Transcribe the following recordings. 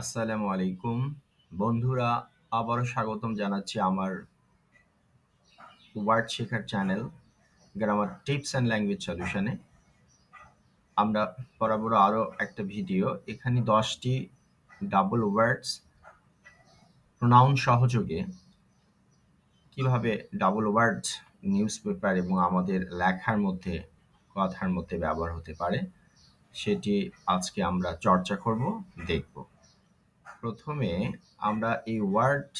আসসালামু আলাইকুম বন্ধুরা, আবারও স্বাগতম জানাচ্ছি আমার ওয়ার্ড শেখার channel grammar tips and language সলিউশনে। আমরা বরাবর আরও একটা ভিডিও, এখানে 10টি ডাবল ওয়ার্ডস প্রোনাউন সহযোগে কিভাবে ডাবল ওয়ার্ডস নিউজ পেপার এবং আমাদের লেখার মধ্যে কথার মধ্যে ব্যবহার হতে পারে সেটি আজকে আমরা চর্চা করব, দেখব। প্রথমে আমরা এই ওয়ার্ড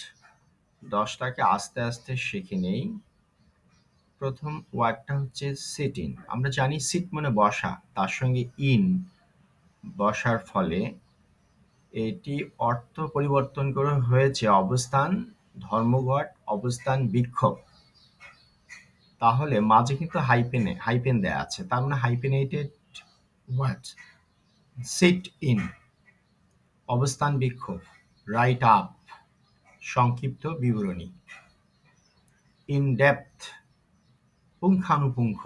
10টাকে আস্তে আস্তে শিখে নেই। প্রথম ওয়ার্ডটা হচ্ছে সিট ইন। আমরা জানি সিট মানে বসা, তার সঙ্গে ইন বসার ফলে এটি অর্থ পরিবর্তন করে হয়েছে অবস্থান, ধর্মঘট, অবস্থান, বিক্ষোভ। তাহলে মাঝে কিন্তু হাইপেন দেয়া আছে, তার মানে হাইপেনেটেড ওয়ার্ড। সিট ইন অবস্থান বিক্ষোভ, রাইট আপ সংক্ষিপ্ত বিবরণী, ইন ডেপথ পুঙ্খানুপুঙ্খ,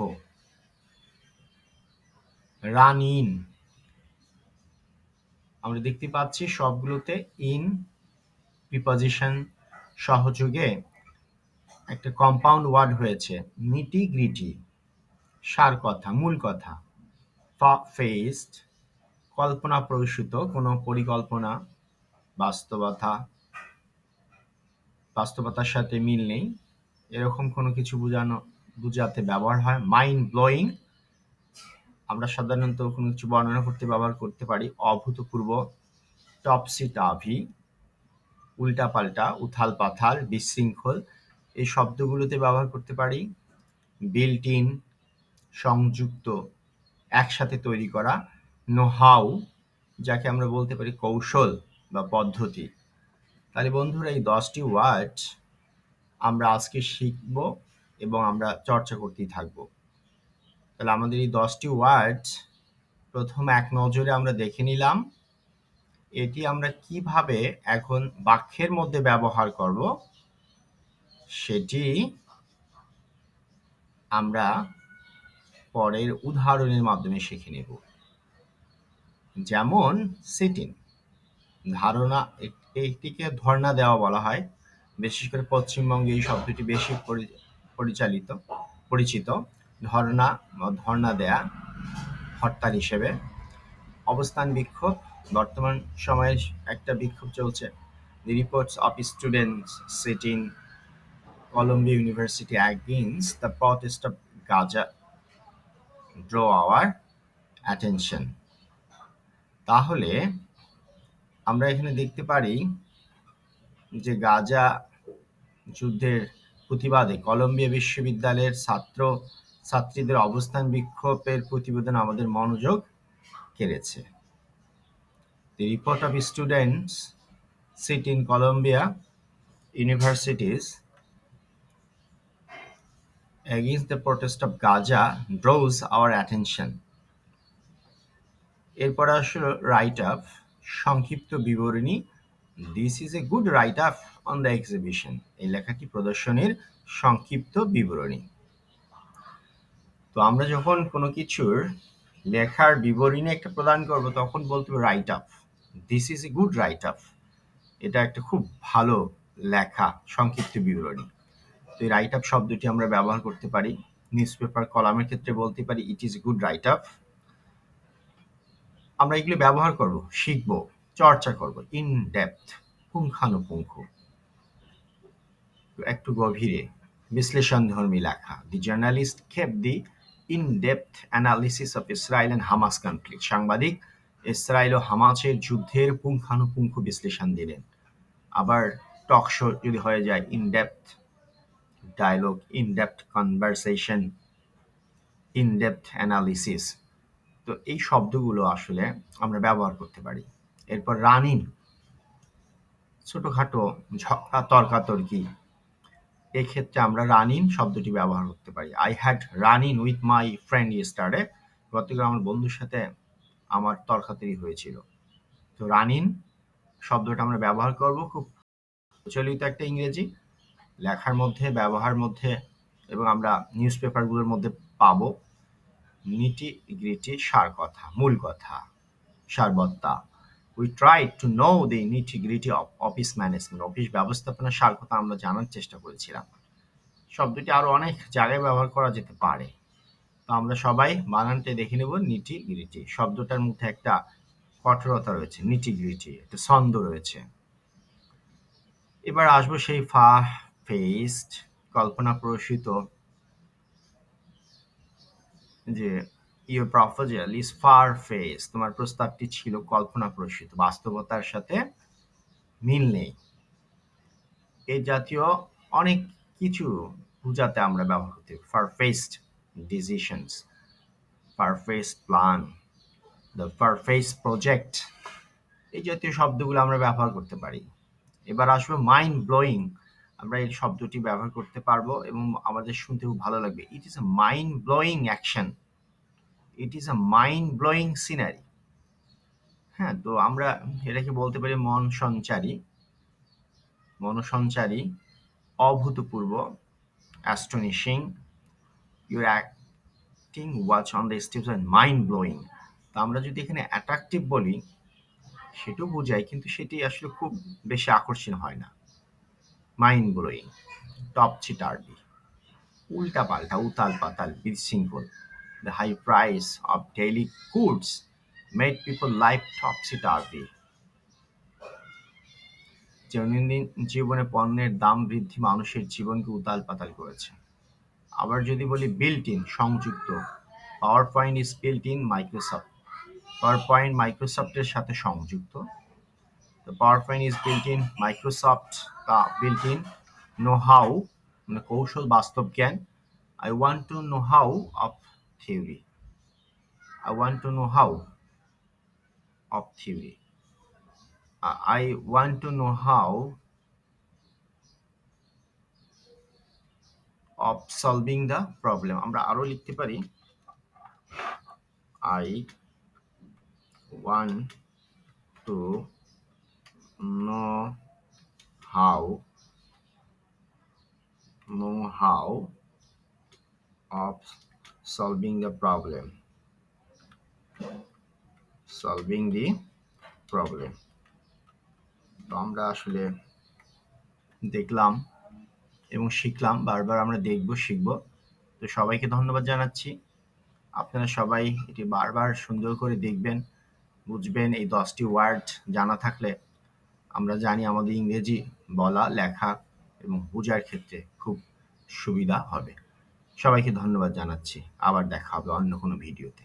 রান ইন। আমরা দেখতে পাচ্ছি সবগুলোতে ইন প্রিপজিশন সহযোগে একটা কম্পাউন্ড ওয়ার্ড হয়েছে। নিটি গ্রিটি সার কথা, মূল কথা। ফেসড কল্পনা প্রসূত, কোনো পরিকল্পনা, বাস্তবতার সাথে মিল নেই এরকম কোনো কিছু বুঝাতে ব্যবহার হয়। মাইন্ড ব্লোয়িং আমরা সাধারণত কোনো কিছু বর্ণনা করতে ব্যবহার করতে পারি। অভূতপূর্ব, টপসি টাভি উল্টাপাল্টা, উথাল পাথাল, বিশৃঙ্খল, এই শব্দগুলোতে ব্যবহার করতে পারি। বিল্ট ইন সংযুক্ত, একসাথে তৈরি করা। নো হাউ যাকে আমরা বলতে পারি কৌশল বা পদ্ধতি। তাহলে বন্ধুরা, এই 10টি ওয়ার্ড আমরা আজকে শিখব এবং আমরা চর্চা করতেই থাকব। তাহলে আমাদের এই 10টি ওয়ার্ড প্রথম এক নজরে আমরা দেখে নিলাম। এটি আমরা কিভাবে এখন বাক্যের মধ্যে ব্যবহার করব সেটি আমরা পরের উদাহরণের মাধ্যমে শিখে নেব। যেমন সিটিং, ধারণা, এটিকে ধর্ণা দেওয়া বলা হয়। বিশেষ করে পশ্চিমবঙ্গে এই শব্দটি বেশি পরিচিত। ধর্ণা দেয়া হরতাল হিসেবে। অবস্থান বিক্ষোভ, বর্তমান সময়ে একটা বিক্ষোভ চলছে। The reports of students sitting Columbia University against the protest of Gaza draw our attention. তাহলে আমরা এখানে দেখতে পারি যে গাজা যুদ্ধের প্রতিবাদে কলম্বিয়া বিশ্ববিদ্যালয়ের ছাত্রীদের অবস্থান বিক্ষোভের প্রতিবেদন আমাদের মনোযোগ কেড়েছে। The report of students sitting Columbia Universities against the protest of Gaza draws our attention. এরপর আসলে রাইট আপ, সংক্ষিপ্ত বিবরণী। This is a good right up on the exhibition, এই লেখাটি প্রদর্শনীর সংক্ষিপ্ত বিবরণী। তো আমরা যখন কোনো কিছুর লেখার বিবরণী একটা প্রদান করব তখন বলতে হবে right up, this is a good right up, এটা একটা খুব ভালো লেখা, সংক্ষিপ্ত বিবরণী। তো এই রাইট আপ শব্দটি আমরা ব্যবহার করতে পারি। নিউজ পেপার কলামের ক্ষেত্রে বলতে পারি it is good right up. আমরা এগুলো ব্যবহার করব, শিখব, চর্চা করব। ইন ডেপথ পুঙ্খানুপুঙ্খ, একটু গভীরে, বিশ্লেষণধর্মী লেখা। The journalist keep the in depth analysis of Israel and Hamas conflict, সাংবাদিক ইসরায়েল ও হামাসের যুদ্ধের পুঙ্খানুপুঙ্খ বিশ্লেষণ দিলেন। আবার টক শো যদি হয়ে যায়, in depth dialogue, in depth conversation, in depth analysis. তো এই শব্দগুলো আসলে আমরা ব্যবহার করতে পারি। এরপর রানিং, ছোটখাটো ঝগড়া তর্কাতর্কি, এক্ষেত্রে আমরা রানিং শব্দটি ব্যবহার করতে পারি। I had running with my friend yesterday, গতকাল আমার বন্ধুর সাথে আমার তর্কাতর্কি হয়েছিল। তো রানিং শব্দটা আমরা ব্যবহার করব, খুব প্রচলিত একটা ইংরেজি, লেখার মধ্যে, ব্যবহার মধ্যে, এবং আমরা নিউজ পেপারগুলোর মধ্যে পাবো। নিটি গ্রিটি সার কথা, মূল কথা, সারবত্তা, we try to know the nitty gritty of office management. Office ব্যবস্থাপনার সার কথা আমরা জানার চেষ্টা করেছিলাম। শব্দটি আরো অনেক জায়গায় ব্যবহার করা যেতে পারে। তো আমরা সবাই বানানটা দেখে নেব নিটি-গ্রিটি। শব্দটার মধ্যে একটা কঠোরতা রয়েছে, নিটি-গ্রিটি, একটা ছন্দ রয়েছে। এবার আসবো সেই ফেস্ট, কল্পনাপ্রসূত, যে your proposal is far fest, তোমার প্রস্তাবটি ছিল কল্পনাপ্রসূত, বাস্তবতার সাথে মিল নেই। এই জাতীয় অনেক কিছু বোঝাতে আমরা ব্যবহার করতে far fetched decisions, far fetched plan, the far fetched project, এই জাতীয় শব্দগুলো আমরা ব্যবহার করতে পারি। এবার আসবে মাইন্ড ব্লোয়িং। আমরা এই শব্দটি ব্যবহার করতে পারবো এবং আমাদের শুনতে খুব ভালো লাগবে। It is a mind blowing action, it is a mind blowing scenery. হ্যাঁ, তো আমরা এটাকে বলতে পারি মনসঞ্চারী, অভূতপূর্ব, astonishing, your acting watch on the steps and mind blowing. তো আমরা যদি এখানে অ্যাট্রাকটিভ বলি সেটাও বোঝায়, কিন্তু সেটি আসলে খুব বেশি আকর্ষণ হয় না। মাইন্ড ব্লোয়িং, টপসি-টার্ভি, উল্টাপাল্টা, উতাল-পাতাল, বিশৃঙ্খল। The high price of daily goods made people life topsy-turvy. দৈনন্দিন জীবনে পণ্যের দাম বৃদ্ধি মানুষের জীবনকে উতাল-পাতাল করেছে। আবার যদি বলি বিল্ট ইন, সংযুক্ত, power point is built in Microsoft. Power point মাইক্রোসফটের সাথে সংযুক্ত। তো power point is built in Microsoft, built in know how, মানে কৌশল, বাস্তব জ্ঞান। I want to know how of theory. I want to know how of theory. I want to know how of solving the problem. আমরা আরো লিখতে পারি I want to know how of solving the problem. Solving the problem. তো আমরা আসলে দেখলাম এবং শিখলাম, বারবার আমরা দেখব, শিখব। তো সবাইকে ধন্যবাদ জানাচ্ছি। আপনারা সবাই এটি বারবার সুন্দর করে দেখবেন, বুঝবেন। এই 10টি ওয়ার্ড জানা থাকলে আমরা জানি আমাদের ইংরেজি বলা, লেখা এবং বোঝার ক্ষেত্রে খুব সুবিধা হবে। সবাইকে ধন্যবাদ জানাচ্ছি। আবার দেখা হবে অন্য কোনো ভিডিওতে।